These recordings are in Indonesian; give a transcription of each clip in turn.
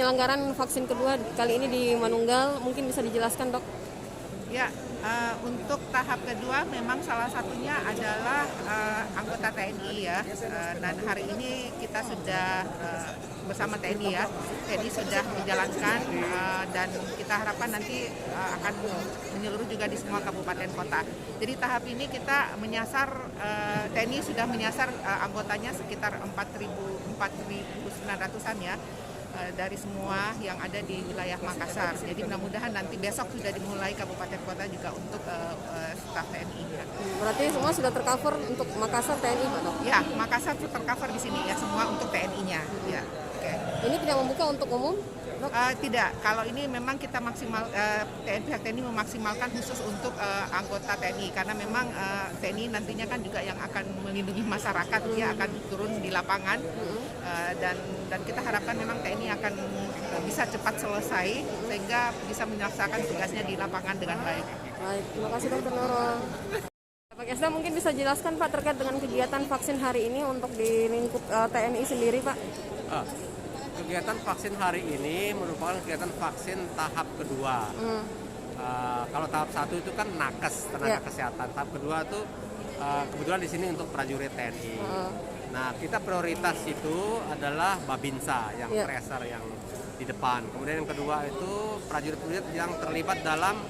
penyelenggaraan vaksin kedua kali ini di Manunggal, mungkin bisa dijelaskan, Dok? Ya, untuk tahap kedua memang salah satunya adalah anggota TNI ya. Dan hari ini kita sudah bersama TNI ya. TNI sudah menjalankan dan kita harapkan nanti akan menyeluruh juga di semua kabupaten kota. Jadi tahap ini kita menyasar TNI sudah menyasar anggotanya sekitar 4.900-an ya. Dari semua yang ada di wilayah Makassar. Jadi mudah-mudahan nanti besok sudah dimulai kabupaten kota juga untuk staf TNI. Berarti semua sudah tercover untuk Makassar TNI, Pak, Dok? Ya, Makassar tercover di sini ya semua untuk TNI-nya. Ya, okay. Ini tidak membuka untuk umum, Dok? Tidak, kalau ini memang kita pihak TNI memaksimalkan khusus untuk anggota TNI karena memang TNI nantinya kan juga yang akan melindungi masyarakat, dia akan turun di lapangan dan kita harapkan memang TNI akan bisa cepat selesai sehingga bisa menyelesaikan tugasnya di lapangan dengan baik. Baik, terima kasih Dr. Nurul. Pak Kesda mungkin bisa jelaskan Pak terkait dengan kegiatan vaksin hari ini untuk di lingkup TNI sendiri, Pak? Kegiatan vaksin hari ini merupakan kegiatan vaksin tahap kedua. Kalau tahap 1 itu kan nakes, tenaga kesehatan. Tahap kedua itu kebetulan di sini untuk prajurit TNI. Nah, kita prioritas itu adalah Babinsa yang tracer yang di depan. Kemudian yang kedua itu prajurit-prajurit yang terlibat dalam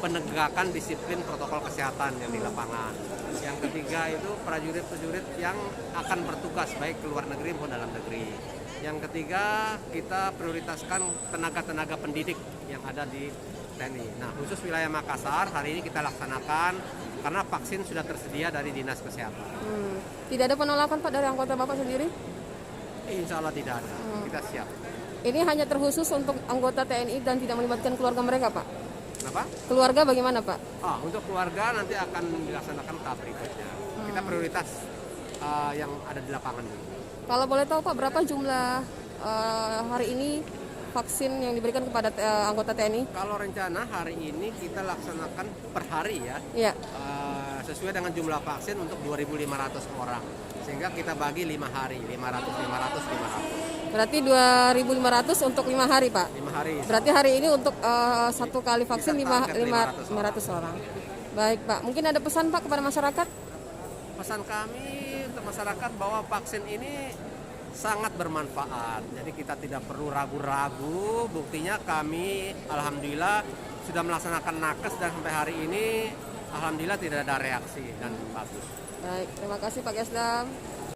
penegakan disiplin protokol kesehatan yang di lapangan. Yang ketiga itu prajurit-prajurit yang akan bertugas baik ke luar negeri maupun dalam negeri. Yang ketiga kita prioritaskan tenaga-tenaga pendidik yang ada di TNI. Nah, khusus wilayah Makassar hari ini kita laksanakan karena vaksin sudah tersedia dari Dinas Kesehatan. Tidak ada penolakan Pak dari anggota Bapak sendiri? Insya Allah tidak ada, kita siap. Ini hanya terkhusus untuk anggota TNI dan tidak melibatkan keluarga mereka, Pak? Kenapa? Keluarga bagaimana, Pak? Untuk keluarga nanti akan dilaksanakan tahap berikutnya. Kita prioritas yang ada di lapangan. Kalau boleh tahu Pak, berapa jumlah hari ini vaksin yang diberikan kepada anggota TNI? Kalau rencana hari ini kita laksanakan per hari ya. Iya. Sesuai dengan jumlah vaksin untuk 2.500 orang. Sehingga kita bagi 5 hari, 500. Berarti 2.500 untuk 5 hari, Pak? 5 hari. Berarti hari ini untuk satu kali vaksin 500 orang. Baik, Pak. Mungkin ada pesan Pak kepada masyarakat? Pesan kami untuk masyarakat bahwa vaksin ini sangat bermanfaat. Jadi kita tidak perlu ragu-ragu. Buktinya kami alhamdulillah sudah melaksanakan nakes dan sampai hari ini alhamdulillah tidak ada reaksi dan bagus. Baik, terima kasih Pak Kesda.